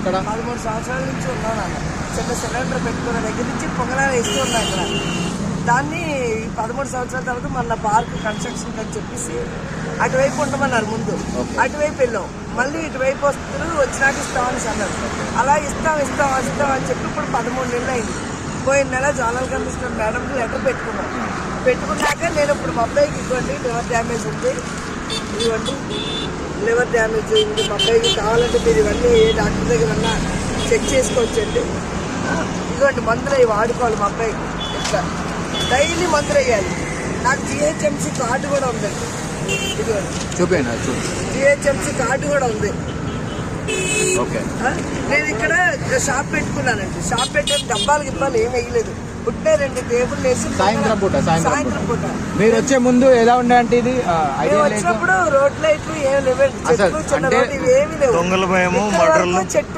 ఇక్కడ 13 సంవత్సరాల నుంచి ఉన్నాను అన్న. చిన్న సిలిండర్ పెట్టుకున్న దగ్గర నుంచి పొగలాలు వేస్తూ ఉన్నా ఇక్కడ. దాన్ని 13 సంవత్సరాల తర్వాత మన పార్క్ కన్స్ట్రక్షన్ అని చెప్పేసి అటువైపు ఉండమన్నారు ముందు. అటువైపు వెళ్ళాం, మళ్ళీ ఇటువైపు వస్తున్నారు, వచ్చినాక ఇస్తామని అన్నారు. అలా ఇస్తాం అని చెప్పి ఇప్పుడు 13 నెలలు అయింది. పోయిన నెల జోనల్ కమిషనర్ మేడంకి లెటర్ పెట్టుకున్నాక నేను ఇప్పుడు మా అబ్బాయికి ఇవ్వండి లివర్ డ్యామేజ్ ఉంది, ఇవ్వండి లివర్ డ్యామేజ్ ఉంది మా అబ్బాయికి, కావాలంటే మీరు ఇవన్నీ ఏ డాక్టర్ దగ్గర ఉన్నా చెక్ చేసుకోవచ్చండి, ఇదిగోండి మందులు అవి వాడుకోవాలి మా అబ్బాయికి. ఇట్లా డైలీ మందులు వేయాలి. నాకు జిహెచ్ఎంసీ కార్డు కూడా ఉందండి, ఇదిగోండి చూపేయండి. జిహెచ్ఎంసీ కార్డు కూడా ఉంది. ఓకే, నేను ఇక్కడ షాప్ పెట్టుకున్నానండి. షాప్ పెట్టిన డబ్బాలు గిబ్బాలు ఏం వేయలేదు, పుట్టే 2 టేబుల్ వేసి సాయంత్రం పూట మీరు వచ్చే ముందు ఎలా ఉండే అంటే ఇది వచ్చినప్పుడు రోడ్ లైట్లు ఏమి లేవండి, చెట్లు చిన్న రోడ్లు ఏమి లేవు, దొంగల భయము, మర్డర్లు, చెట్టు